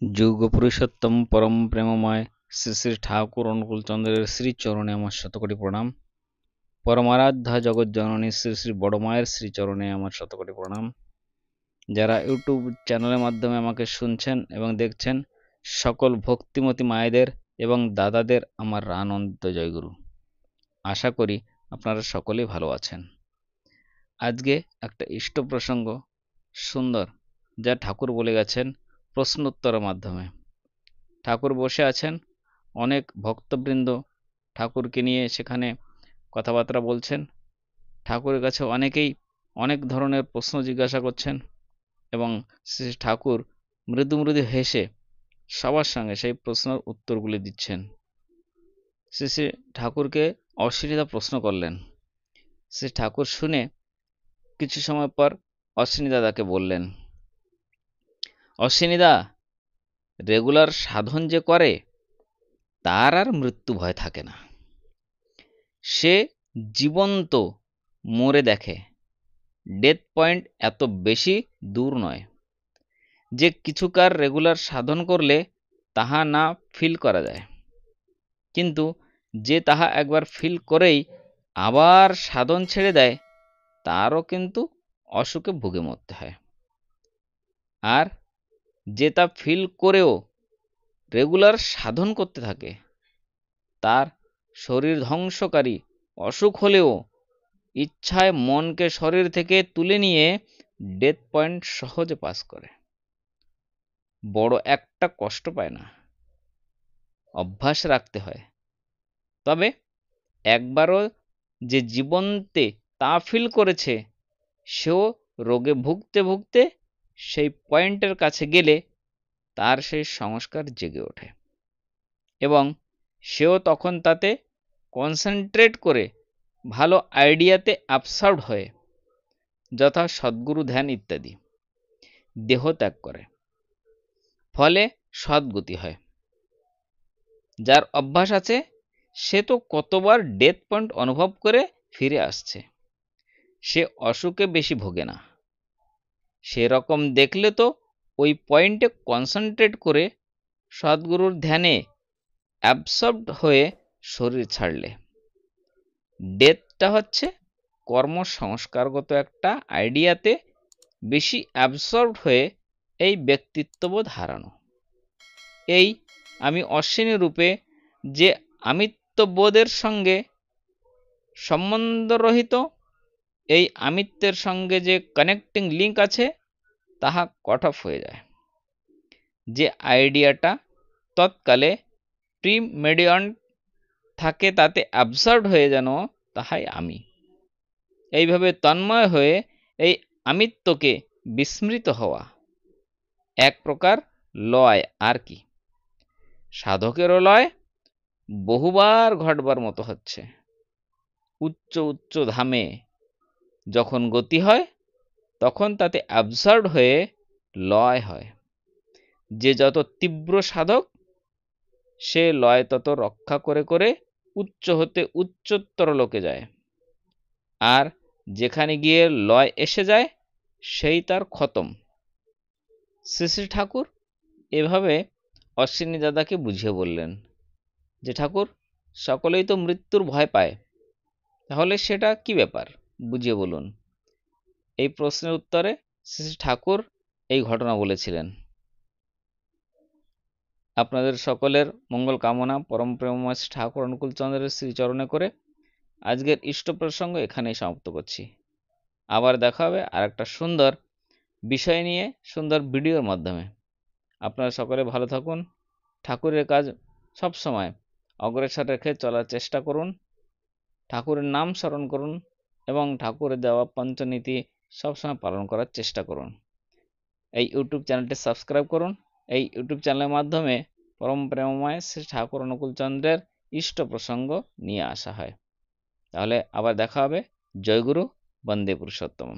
যুগ পুরুষোত্তম পরম প্রেমময় শ্রী শ্রী ঠাকুর অনুকূলচন্দ্রের শ্রীচরণে আমার শতকোটি প্রণাম। পরমারাধ্যা জগৎজননী শ্রী শ্রী বড় মায়ের শ্রীচরণে আমার শতকোটি প্রণাম। যারা ইউটিউব চ্যানেলের মাধ্যমে আমাকে শুনছেন এবং দেখছেন, সকল ভক্তিমতী মায়েদের এবং দাদাদের আমার আনন্দ জয়গুরু। আশা করি আপনারা সকলেই ভালো আছেন। আজকে একটা ইষ্ট প্রসঙ্গ সুন্দর, যা ঠাকুর বলে গেছেন প্রশ্নোত্তরের মাধ্যমে। ঠাকুর বসে আছেন, অনেক ভক্তবৃন্দ ঠাকুরকে নিয়ে সেখানে কথাবার্তা বলছেন। ঠাকুরের কাছে অনেকেই অনেক ধরনের প্রশ্ন জিজ্ঞাসা করছেন এবং শ্রী ঠাকুর মৃদু মৃদু হেসে সবার সঙ্গে সেই প্রশ্নের উত্তরগুলি দিচ্ছেন। শ্রী শ্রী ঠাকুরকে অশ্বিনীদা প্রশ্ন করলেন। শ্রী ঠাকুর শুনে কিছু সময় পর অশ্বিনী দাদাকে বললেন, অশ্বিনীদা, রেগুলার সাধন যে করে তার আর মৃত্যু ভয় থাকে না। সে জীবন্ত মরে দেখে। ডেথ পয়েন্ট এত বেশি দূর নয় যে কিছুকার রেগুলার সাধন করলে তাহা না ফিল করা যায়, কিন্তু যে তাহা একবার ফিল করেই আবার সাধন ছেড়ে দেয় তারও কিন্তু অসুখে ভুগে মরতে হয়। আর যে তা ফিল করেও রেগুলার সাধন করতে থাকে তার শরীর ধ্বংসকারী অসুখ হলেও ইচ্ছায় মনকে শরীর থেকে তুলে নিয়ে ডেথ পয়েন্ট সহজে পাস করে। বড় একটা কষ্ট পায় না, অভ্যাস রাখতে হয়। তবে একবারও যে জীবন্তে তা ফিল করেছে, সেও রোগে ভুগতে ভুগতে সেই পয়েন্টের কাছে গেলে তার সেই সংস্কার জেগে ওঠে এবং সেও তখন তাতে কনসেন্ট্রেট করে ভালো আইডিয়াতে অ্যাবসর্ব হয়ে, যথা সদ্গুরু ধ্যান ইত্যাদি, দেহ ত্যাগ করে। ফলে সদ্গতি হয়। যার অভ্যাস আছে সে তো কতবার ডেথ পয়েন্ট অনুভব করে ফিরে আসছে, সে অসুখে বেশি ভোগে না। সেরকম দেখলে তো ওই পয়েন্টে কনসেন্ট্রেট করে সদ্গুরুর ধ্যানে অ্যাবসর্বড হয়ে শরীর ছাড়লে ডেথটা হচ্ছে কর্মসংস্কারগত একটা আইডিয়াতে বেশি অ্যাবসর্বড হয়ে এই ব্যক্তিত্ববোধ হারানো। এই আমি অশ্বিনী রূপে যে আমিত্ববোধের সঙ্গে সম্বন্ধরহিত, এই আমিত্বের সঙ্গে যে কানেক্টিং লিঙ্ক আছে তাহা কট অফ হয়ে যায়। যে আইডিয়াটা তৎকালে প্রিমেডিয়ন থাকে তাতে অ্যাবসার্ড হয়ে যেন তাহাই আমি। এইভাবে তন্ময় হয়ে এই আমিত্বকে বিস্মৃত হওয়া এক প্রকার লয়, আর কি। সাধকেরও লয় বহুবার ঘটবার মতো হচ্ছে। উচ্চ উচ্চ ধামে যখন গতি হয় তখন তাতে অ্যাবসার্ড হয়ে লয় হয়। যে যত তীব্র সাধক সে লয় তত রক্ষা করে করে উচ্চ হতে উচ্চতর লোকে যায়, আর যেখানে গিয়ে লয় এসে যায় সেই তার খতম। শ্রী শ্রী ঠাকুর এভাবে অশ্বিনী দাদাকে বুঝিয়ে বললেন যে, ঠাকুর, সকলেই তো মৃত্যুর ভয় পায়, তাহলে সেটা কি ব্যাপার, বুঝিয়ে বলুন। এই প্রশ্নের উত্তরে শ্রী শ্রী ঠাকুর এই ঘটনা বলেছিলেন। আপনাদের সকলের মঙ্গল কামনা পরম প্রেমময় শ্রী ঠাকুর অনুকূলচন্দ্রের শ্রীচরণে করে আজকের ইষ্ট প্রসঙ্গ এখানেই সমাপ্ত করছি। আবার দেখা হবে আর একটা সুন্দর বিষয় নিয়ে, সুন্দর ভিডিওর মাধ্যমে। আপনারা সকলে ভালো থাকুন। ঠাকুরের কাজ সব সময় অগ্রসর রেখে চলার চেষ্টা করুন। ঠাকুরের নাম স্মরণ করুন এবং ঠাকুরের দেওয়া পঞ্চনীতি সবসময় পালন করার চেষ্টা করুন। এই ইউটিউব চ্যানেলটি সাবস্ক্রাইব করুন। এই ইউটিউব চ্যানেলের মাধ্যমে পরম প্রেমময় শ্রী ঠাকুর অনুকূলচন্দ্রের ইষ্ট প্রসঙ্গ নিয়ে আসা হয়। তাহলে আবার দেখা হবে। জয়গুরু, বন্দে পুরুষোত্তম।